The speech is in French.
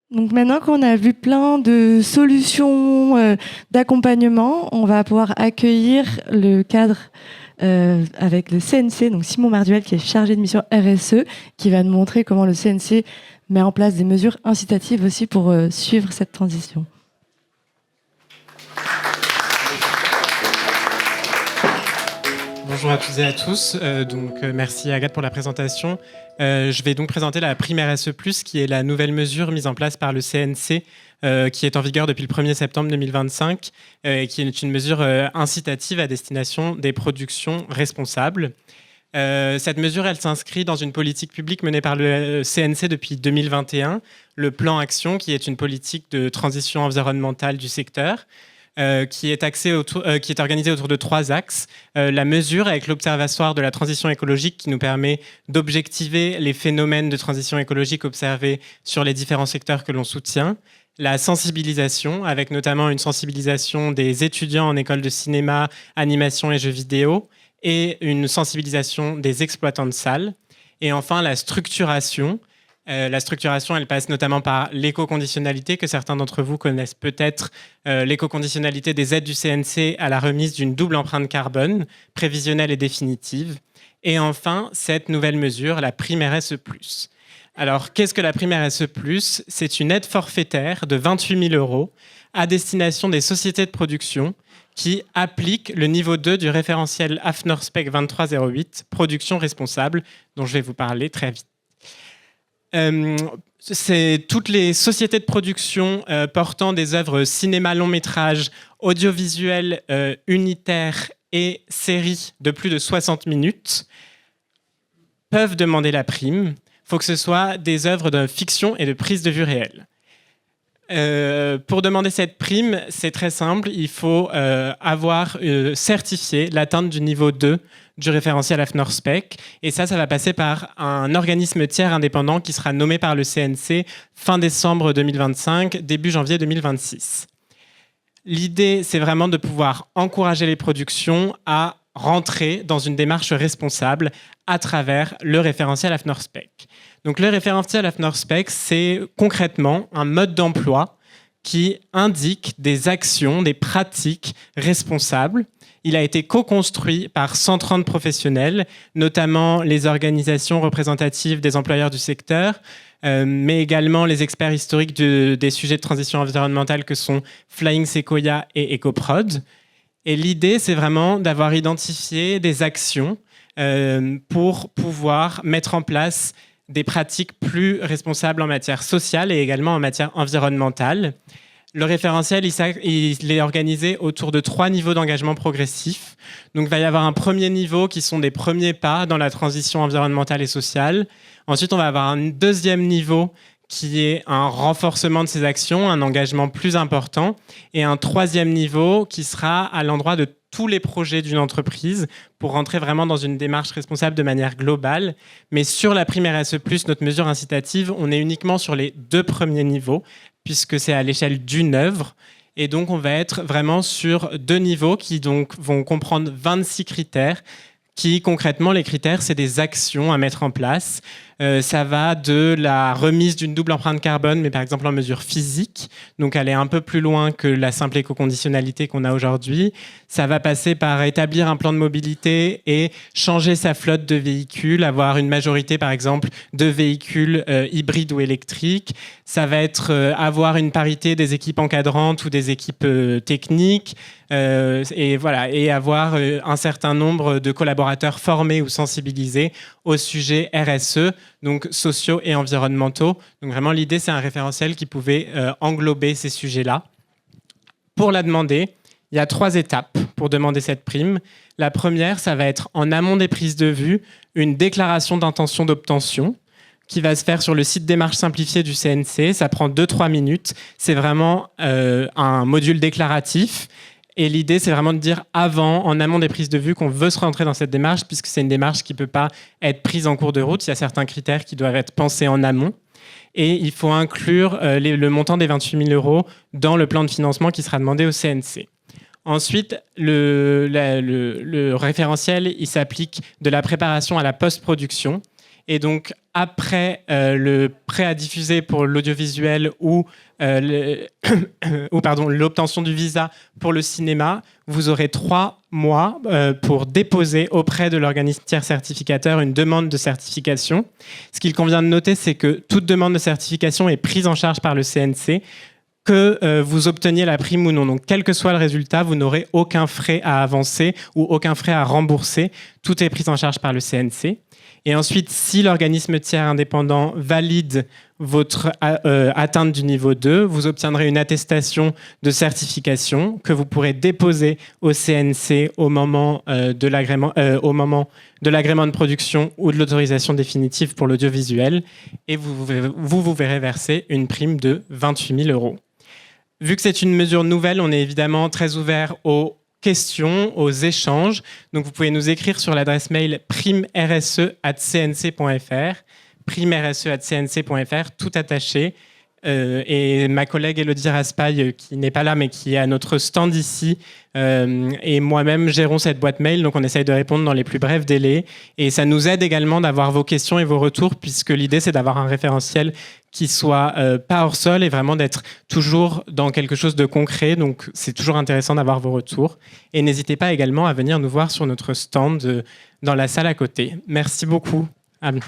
Donc maintenant qu'on a vu plein de solutions d'accompagnement, on va pouvoir accueillir le cadre avec le CNC, donc Simon Marduel qui est chargé de mission RSE, qui va nous montrer comment le CNC met en place des mesures incitatives aussi pour suivre cette transition. Bonjour à toutes et à tous. Merci Agathe pour la présentation. Je vais donc présenter la prime RSE+, qui est la nouvelle mesure mise en place par le CNC, qui est en vigueur depuis le 1er septembre 2025, qui est une mesure incitative à destination des productions responsables. Cette mesure, elle s'inscrit dans une politique publique menée par le CNC depuis 2021, le plan Action, qui est une politique de transition environnementale du secteur, qui est organisée autour de 3 axes. La mesure avec l'Observatoire de la transition écologique qui nous permet d'objectiver les phénomènes de transition écologique observés sur les différents secteurs que l'on soutient. La sensibilisation, avec notamment une sensibilisation des étudiants en école de cinéma, animation et jeux vidéo, et une sensibilisation des exploitants de salles. Et enfin, la structuration. La structuration, elle passe notamment par l'éco-conditionnalité, que certains d'entre vous connaissent peut-être, l'éco-conditionnalité des aides du CNC à la remise d'une double empreinte carbone, prévisionnelle et définitive. Et enfin, cette nouvelle mesure, la prime RSE+. Alors, qu'est-ce que la prime RSE+? C'est une aide forfaitaire de 28 000 € à destination des sociétés de production qui appliquent le niveau 2 du référentiel AFNOR-SPEC 2308, production responsable, dont je vais vous parler très vite. C'est toutes les sociétés de production portant des œuvres cinéma long métrage, audiovisuel unitaire et séries de plus de 60 minutes peuvent demander la prime. Il faut que ce soit des œuvres de fiction et de prise de vue réelle. Pour demander cette prime, c'est très simple. Il faut avoir certifié l'atteinte du niveau 2 du référentiel AFNOR-SPEC. Et ça va passer par un organisme tiers indépendant qui sera nommé par le CNC fin décembre 2025, début janvier 2026. L'idée, c'est vraiment de pouvoir encourager les productions à rentrer dans une démarche responsable à travers le référentiel AFNOR-SPEC. Donc le référentiel AFNOR-SPEC, c'est concrètement un mode d'emploi qui indique des actions, des pratiques responsables. Il a été co-construit par 130 professionnels, notamment les organisations représentatives des employeurs du secteur, mais également les experts historiques des sujets de transition environnementale que sont Flying Sequoia et EcoProd. Et l'idée, c'est vraiment d'avoir identifié des actions pour pouvoir mettre en place des pratiques plus responsables en matière sociale et également en matière environnementale. Le référentiel, il est organisé autour de 3 niveaux d'engagement progressif. Donc, il va y avoir un premier niveau qui sont des premiers pas dans la transition environnementale et sociale. Ensuite, on va avoir un deuxième niveau qui est un renforcement de ces actions, un engagement plus important. Et un troisième niveau qui sera à l'endroit de tous les projets d'une entreprise pour rentrer vraiment dans une démarche responsable de manière globale. Mais sur la prime RSE+, notre mesure incitative, on est uniquement sur les 2 premiers niveaux, puisque c'est à l'échelle d'une œuvre. Et donc, on va être vraiment sur 2 niveaux qui donc vont comprendre 26 critères qui, concrètement, les critères, c'est des actions à mettre en place. Ça va de la remise d'une double empreinte carbone, mais par exemple en mesure physique. Donc, aller un peu plus loin que la simple éco-conditionnalité qu'on a aujourd'hui. Ça va passer par établir un plan de mobilité et changer sa flotte de véhicules, avoir une majorité, par exemple, de véhicules hybrides ou électriques. Ça va être avoir une parité des équipes encadrantes ou des équipes techniques. Et voilà, et avoir un certain nombre de collaborateurs formés ou sensibilisés au sujet RSE, donc sociaux et environnementaux. Donc vraiment, l'idée, c'est un référentiel qui pouvait englober ces sujets-là. Pour la demander, il y a 3 étapes pour demander cette prime. La première, ça va être en amont des prises de vue, une déclaration d'intention d'obtention qui va se faire sur le site démarche simplifiée du CNC. Ça prend 2-3 minutes. C'est vraiment un module déclaratif. Et l'idée, c'est vraiment de dire en amont des prises de vue, qu'on veut se rentrer dans cette démarche, puisque c'est une démarche qui ne peut pas être prise en cours de route. Il y a certains critères qui doivent être pensés en amont. Et il faut inclure le montant des 28 000 € dans le plan de financement qui sera demandé au CNC. Ensuite, le référentiel, il s'applique de la préparation à la post-production. Et donc, après le prêt à diffuser pour l'audiovisuel ou l'obtention du visa pour le cinéma, vous aurez 3 mois pour déposer auprès de l'organisme tiers certificateur une demande de certification. Ce qu'il convient de noter, c'est que toute demande de certification est prise en charge par le CNC, que vous obteniez la prime ou non. Donc, quel que soit le résultat, vous n'aurez aucun frais à avancer ou aucun frais à rembourser. Tout est pris en charge par le CNC. Et ensuite, si l'organisme tiers indépendant valide votre atteinte du niveau 2, vous obtiendrez une attestation de certification que vous pourrez déposer au CNC au moment de l'agrément de production ou de l'autorisation définitive pour l'audiovisuel. Et vous verrez verser une prime de 28 000 €. Vu que c'est une mesure nouvelle, on est évidemment très ouvert aux questions, aux échanges. Donc, vous pouvez nous écrire sur l'adresse mail primerse@cnc.fr, primerse@cnc.fr, tout attaché. Et ma collègue Élodie Raspail, qui n'est pas là, mais qui est à notre stand ici, et moi-même gérons cette boîte mail. Donc, on essaye de répondre dans les plus brefs délais. Et ça nous aide également d'avoir vos questions et vos retours, puisque l'idée, c'est d'avoir un référentiel qui soit pas hors sol et vraiment d'être toujours dans quelque chose de concret. Donc, c'est toujours intéressant d'avoir vos retours. Et n'hésitez pas également à venir nous voir sur notre stand dans la salle à côté. Merci beaucoup. À bientôt.